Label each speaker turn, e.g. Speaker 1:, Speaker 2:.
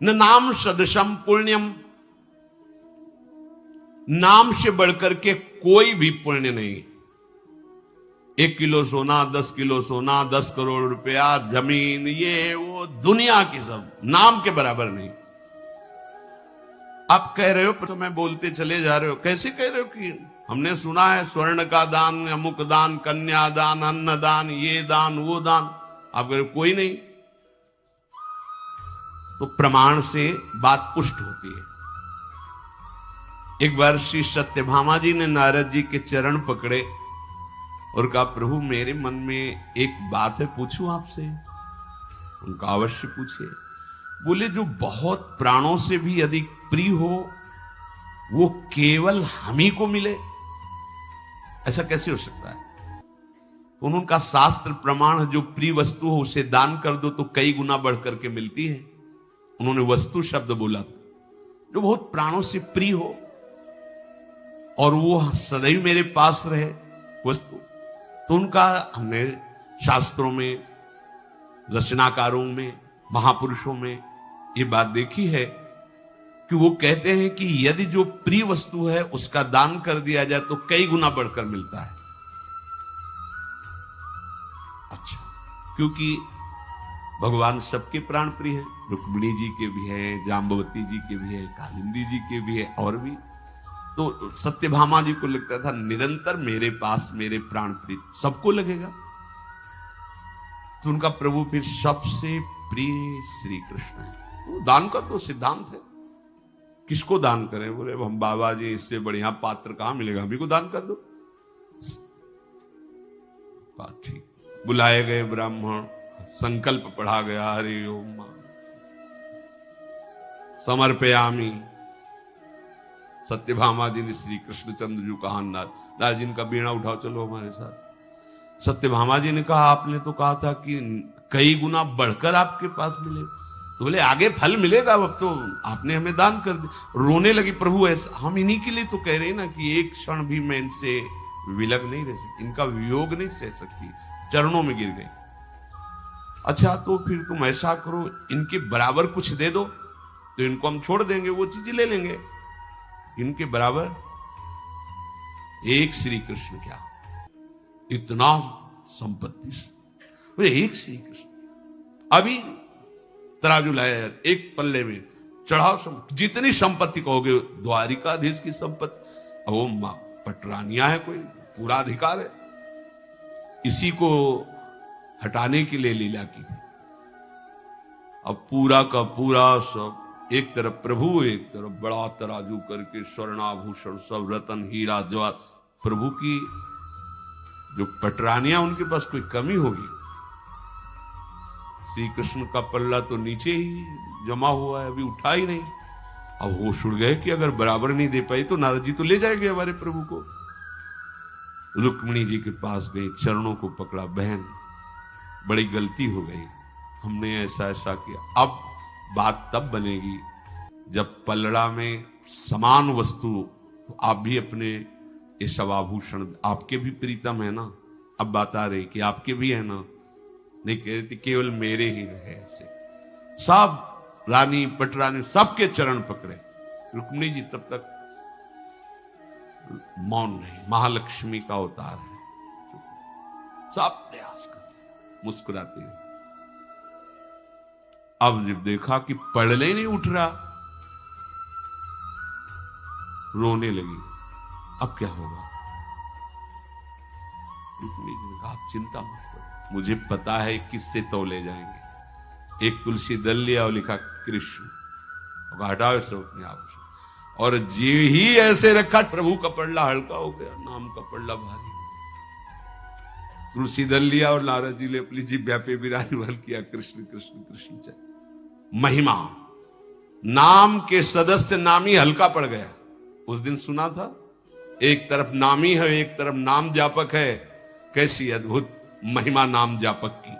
Speaker 1: न नाम सदृशम पुण्यम, नाम से बढ़कर के कोई भी पुण्य नहीं। 1 किलो सोना, 10 किलो सोना, 10 करोड़ रुपया, जमीन, ये वो दुनिया की सब नाम के बराबर नहीं। आप कह रहे हो, तो मैं बोलते चले जा रहे हो, कैसे कह रहे हो कि हमने सुना है स्वर्ण का दान, अमुक दान, कन्या दान, अन्न दान, ये दान, वो दान। आप कह रहे हो कोई नहीं, तो प्रमाण से बात पुष्ट होती है। एक बार श्री सत्यभामा जी ने नारद जी के चरण पकड़े और कहा, प्रभु मेरे मन में एक बात है, पूछूं आपसे? उनका अवश्य पूछिए। बोले, जो बहुत प्राणों से भी अधिक प्रिय हो वो केवल हम ही को मिले, ऐसा कैसे हो सकता है? तो उनका शास्त्र प्रमाण है, जो प्रिय वस्तु हो उसे दान कर दो तो कई गुना बढ़ करके मिलती है। उन्होंने वस्तु शब्द बोला था। जो बहुत प्राणों से प्रिय हो और वो सदैव मेरे पास रहे वस्तु, तो उनका हमने शास्त्रों में, रचनाकारों में, महापुरुषों में ये बात देखी है कि वो कहते हैं कि यदि जो प्रिय वस्तु है उसका दान कर दिया जाए तो कई गुना बढ़कर मिलता है। अच्छा, क्योंकि भगवान सबके प्राण प्रिय है। रुक्मिणी जी के भी है, जाम्बवती जी के भी है, कालिंदी जी के भी है, और भी। तो सत्यभामा जी को लगता था निरंतर मेरे पास मेरे प्राण प्रिय, सबको लगेगा। तो उनका प्रभु फिर सबसे प्रिय श्री कृष्ण है। वो दान कर दो, सिद्धांत है। किसको दान करें? बोले, हम बाबा जी, इससे बढ़िया पात्र कहां मिलेगा, हम ही को दान कर दो। ठीक, बुलाए गए ब्राह्मण, संकल्प पढ़ा गया, हरि ओम समर्पयामि। सत्यभामा जी ने श्री कृष्णचंद्र जी कहा, नारद जी का बीणा उठाओ, चलो हमारे साथ। सत्यभामा जी ने कहा, आपने तो कहा था कि कई गुना बढ़कर आपके पास मिले। तो बोले, आगे फल मिलेगा, अब तो आपने हमें दान कर दिया। रोने लगी, प्रभु ऐसा, हम इन्हीं के लिए तो कह रहे हैं ना कि एक क्षण भी मैं इनसे विलग नहीं रह सकती, इनका वियोग नहीं सह सकती। चरणों में गिर गई। अच्छा, तो फिर तुम ऐसा करो, इनके बराबर कुछ दे दो तो इनको हम छोड़ देंगे, वो चीज ले लेंगे। इनके बराबर एक श्री कृष्ण, क्या इतना संपत्ति, एक श्री कृष्ण। अभी तराजू लाया, एक पल्ले में चढ़ाओ, जितनी संपत्ति कहोगे, द्वारिकाधीश की संपत्ति, वो पटरानिया है, कोई पूरा अधिकार है। इसी को हटाने के लिए लीला की थी। अब पूरा का पूरा सब, एक तरफ प्रभु, एक तरफ बड़ा तराजू करके स्वर्णाभूषण सब, रतन हीरा जवाहर। प्रभु की जो पटरानियां, उनके पास कोई कमी होगी? श्री कृष्ण का पल्ला तो नीचे ही जमा हुआ है, अभी उठा ही नहीं। अब होश उड़ गए कि अगर बराबर नहीं दे पाई तो नारद जी तो ले जाएंगे हमारे प्रभु को। रुक्मिणी जी के पास गई, चरणों को पकड़ा, बहन बड़ी गलती हो गई, हमने ऐसा ऐसा किया। अब बात तब बनेगी जब पलड़ा में समान वस्तु, तो आप भी अपने ये सब आभूषण, आपके भी प्रीतम है ना। अब बात आ रही कि आपके भी है ना, नहीं कह रही थी केवल मेरे ही रहे। ऐसे सब रानी पटरानी सबके चरण पकड़े। रुक्मिणी जी तब तक मौन नहीं, महालक्ष्मी का अवतार है, सब प्रयास कर मुस्कुराते हैं। अब जब देखा कि पढ़ले ही नहीं उठ रहा, रोने लगी। अब क्या होगा? रुक्मिणी जी ने कहा, आप चिंता मत करो, मुझे पता है किससे तौले जाएंगे। एक तुलसी दल लिया और लिखा कृष्ण, और हटाओ से अपने आप, और जी ही ऐसे रखा, प्रभु का पल्ला हल्का हो गया, नाम का पल्ला भारी। तुलसी दल लिया और नारद जी ने अपनी जिह्वा पे विराजमान किया, कृष्ण कृष्ण कृष्ण चल। महिमा, नाम के सदस्य नामी हल्का पड़ गया। उस दिन सुना था, एक तरफ नामी है, एक तरफ नाम जापक है। कैसी अद्भुत महिमा नाम जापक की।